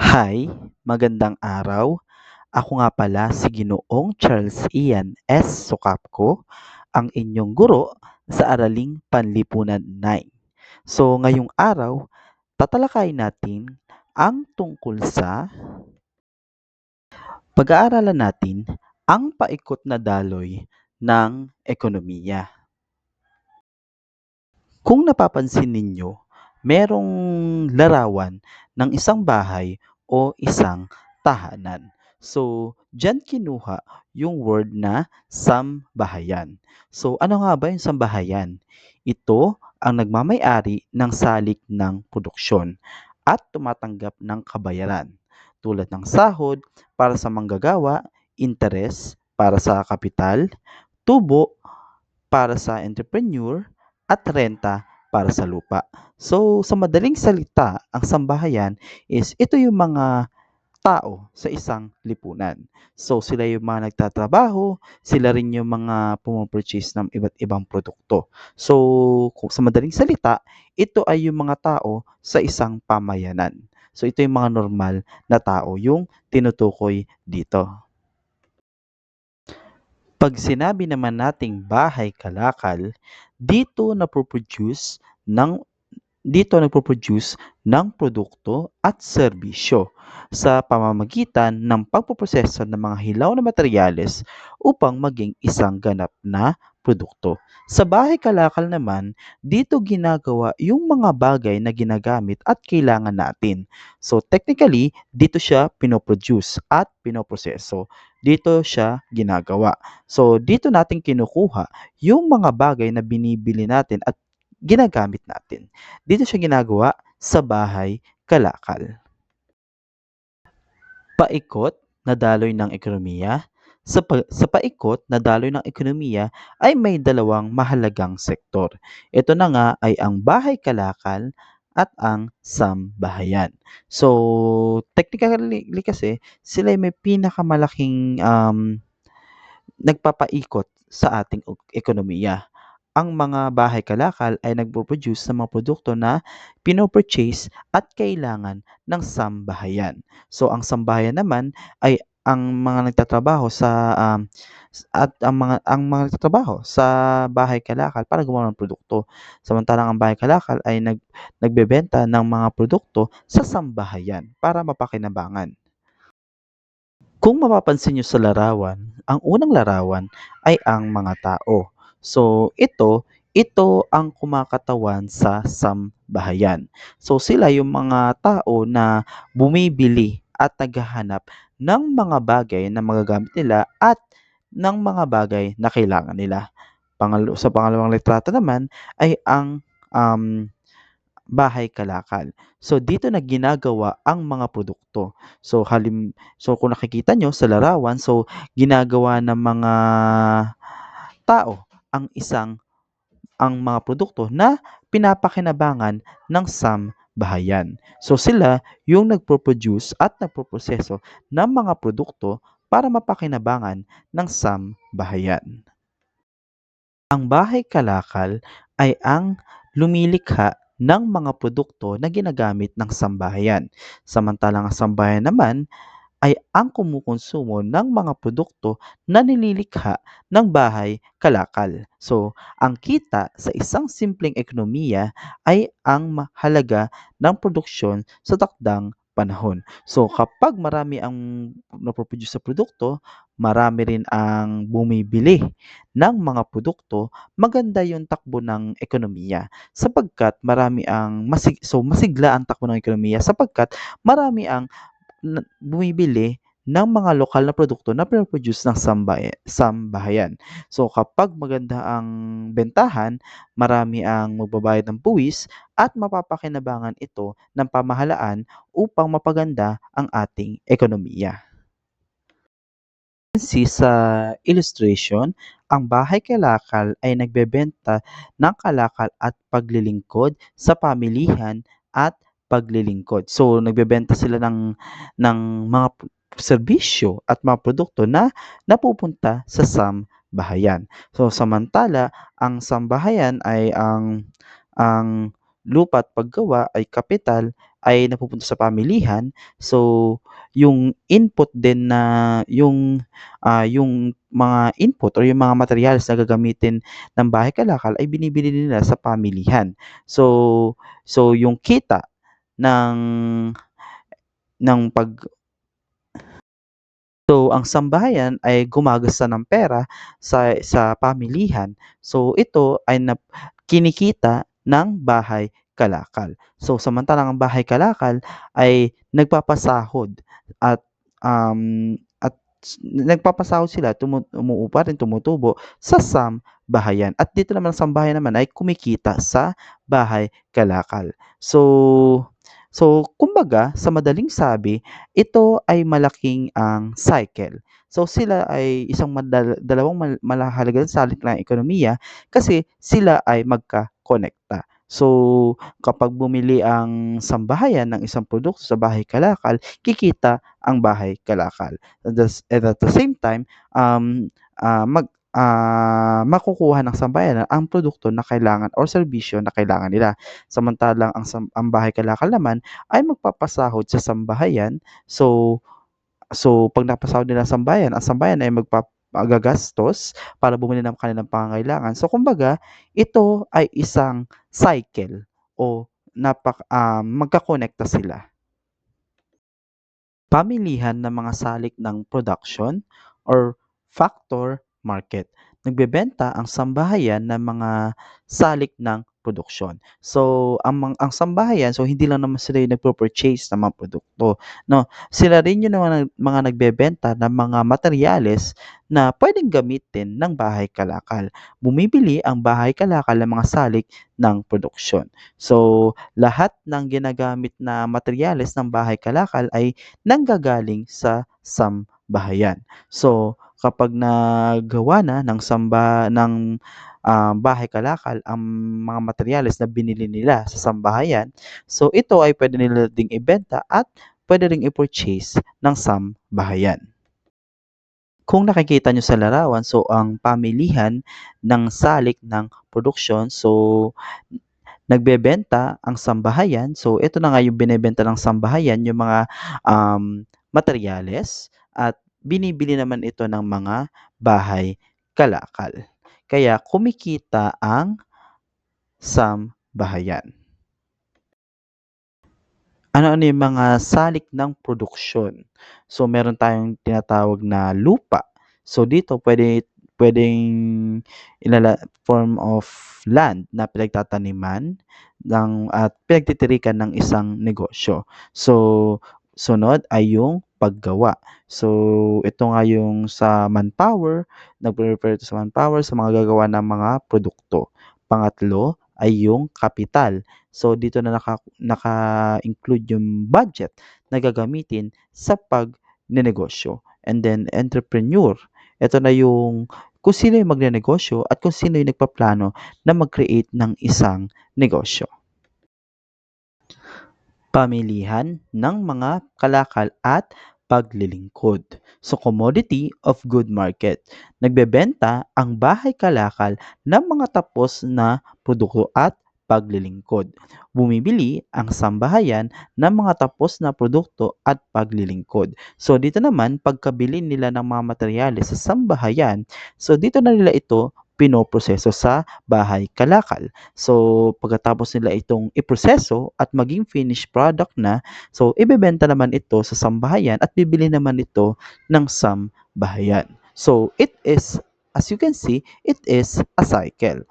Hi, magandang araw. Ako nga pala si Ginoong Charles Ian S. Socapco, ang inyong guro sa Araling Panlipunan 9. So ngayong araw, tatalakayin natin ang tungkol sa pag-aaralan natin ang paikot na daloy ng ekonomiya. Kung napapansin ninyo, merong larawan ng isang bahay o isang tahanan. So, diyan kinuha yung word na sambahayan. So, ano nga ba yung sambahayan? Ito ang nagmamay-ari ng salik ng produksyon at tumatanggap ng kabayaran tulad ng sahod para sa manggagawa, interes para sa kapital, tubo para sa entrepreneur, at renta para sa lupa. So, sa madaling salita, ang sambahayan is ito yung mga tao sa isang lipunan. So, sila yung mga nagtatrabaho, sila rin yung mga pumopurchase ng iba't ibang produkto. So, kung sa madaling salita, ito ay yung mga tao sa isang pamayanan. So, ito yung mga normal na tao, yung tinutukoy dito. Pag sinabi naman nating bahay kalakal, dito napoproduce ng dito nagpo-produce ng produkto at serbisyo sa pamamagitan ng pagpoproseso ng mga hilaw na materyales upang maging isang ganap na produkto. Sa bahay kalakal naman, dito ginagawa yung mga bagay na ginagamit at kailangan natin. So technically, dito siya pinoproduce at pinoproseso. Dito siya ginagawa. So dito natin kinukuha yung mga bagay na binibili natin at ginagamit natin. Dito siya ginagawa sa bahay kalakal. Paikot na daloy ng ekonomiya. Sa paikot na daloy ng ekonomiya ay may dalawang mahalagang sektor. Ito na nga ay ang bahay kalakal at ang sambahayan. So, technically kasi sila ay may pinakamalaking nagpapaikot sa ating ekonomiya. Ang mga bahay kalakal ay nagpo-produce ng mga produkto na pino-purchase at kailangan ng sambahayan. So, ang sambahayan naman ay ang mga nagtatrabaho sa ang mga nagtatrabaho sa bahay kalakal para gumawa ng produkto. Samantalang ang bahay kalakal ay nagbebenta ng mga produkto sa sambahayan para mapakinabangan. Kung mapapansin niyo sa larawan, ang unang larawan ay ang mga tao. So, ito ang kumakatawan sa sambahayan. So, sila yung mga tao na bumibili at naghahanap ng mga bagay na magagamit nila at ng mga bagay na kailangan nila. Sa pangalawang litrato naman ay ang um, bahay kalakal. So dito na ginagawa ang mga produkto. So kung nakikita nyo sa larawan, so ginagawa ng mga tao ang mga produkto na pinapakinabangan ng sambahayan. So sila yung nagpo-produce at nagpoproseso ng mga produkto para mapakinabangan ng sambahayan. Ang bahay kalakal ay ang lumilikha ng mga produkto na ginagamit ng sambahayan. Samantalang ang sambahayan naman ay ang kumukonsumo ng mga produkto na nililikha ng bahay kalakal. So, ang kita sa isang simpleng ekonomiya ay ang halaga ng produksyon sa takdang panahon. So, kapag marami ang napoproduce sa produkto, marami rin ang bumibili ng mga produkto, maganda yung takbo ng ekonomiya sapagkat masigla ang takbo ng ekonomiya sapagkat marami ang bumibili ng mga lokal na produkto na pino-produce ng sambahayan. So kapag maganda ang bentahan, marami ang magbabayad ng buwis at mapapakinabangan ito ng pamahalaan upang mapaganda ang ating ekonomiya. Sa illustration, ang bahay kalakal ay nagbebenta ng kalakal at paglilingkod sa pamilihan at paglilingkod. So, nagbebenta sila ng mga serbisyo at mga produkto na napupunta sa sambahayan. So, samantala, ang sambahayan ay ang lupa at paggawa ay kapital ay napupunta sa pamilihan. So, yung input din na yung mga input or yung mga materials na gagamitin ng bahay kalakal ay binibili nila sa pamilihan. So yung kita ng ng pag So, ang sambahayan ay gumagasta ng pera sa pamilihan. So, ito ay kinikita ng bahay kalakal. So, samantalang ang bahay kalakal ay nagpapasahod at nagpapasahod sila, umuupa rin, tumutubo sa sambahayan. At dito naman sa sambahayan naman ay kumikita sa bahay kalakal. So kumbaga sa madaling sabi, ito ay malaking ang cycle. So sila ay isang dalawang mahahalagang salik ng ekonomiya kasi sila ay magkakonekta. So kapag bumili ang sambahayan ng isang produkto sa bahay kalakal, kikita ang bahay kalakal. At the same time, makukuha ng sambahayan ang produkto na kailangan or serbisyo na kailangan nila. Samantalang ang bahay kalakal naman ay magpapasahod sa sambahayan. So 'pag napasahod nila ang sambahayan ay gagastos para bumili ng kanilang pangangailangan. So kumbaga, ito ay isang cycle o magkakonekta sila. Pamilihan ng mga salik ng production or factor market. Nagbebenta ang sambahayan ng mga salik ng produksyon. So, ang sambahayan, so hindi lang naman sila yung nagpo-purchase ng mga produkto, no? Sila rin yung mga nagbebenta ng mga materyales na pwedeng gamitin ng bahay kalakal. Bumibili ang bahay kalakal ng mga salik ng produksyon. So, lahat ng ginagamit na materyales ng bahay kalakal ay nanggagaling sa sambahayan. So, kapag nagawa na ng bahay kalakal ang mga materyales na binili nila sa sambahayan, so ito ay pwede nila ding ibenta at pwede ring i-purchase ng sambahayan. Kung nakikita nyo sa larawan, so ang pamilihan ng salik ng produksyon, so nagbebenta ang sambahayan. So, ito na nga yung binebenta ng sambahayan, yung mga materyales at binibili naman ito ng mga bahay kalakal. Kaya kumikita ang sambahayan. Ano-ano yung mga salik ng produksyon? So, meron tayong tinatawag na lupa. So, dito pwedeng form of land na pinagtataniman at pinagtitirikan ng isang negosyo. So, sunod ay yung paggawa. So, ito nga yung sa manpower, nagre-refer ito sa manpower sa mga gagawa ng mga produkto. Pangatlo ay yung kapital. So, dito na naka-include yung budget na gagamitin sa pagnenegosyo. And then, entrepreneur. Ito na yung kung sino yung magnenegosyo at kung sino yung nagpaplano na mag-create ng isang negosyo. Pamilihan ng mga kalakal at paglilingkod. So, commodity of good market. Nagbebenta ang bahay kalakal ng mga tapos na produkto at paglilingkod. Bumibili ang sambahayan ng mga tapos na produkto at paglilingkod. So, dito naman, pagkabili nila ng mga materyales sa sambahayan, so dito na nila ito pinoproseso sa bahay kalakal. So, pagkatapos nila itong iproseso at maging finished product na, so ibebenta naman ito sa sambahayan at bibili naman ito ng sambahayan. So, as you can see, it is a cycle.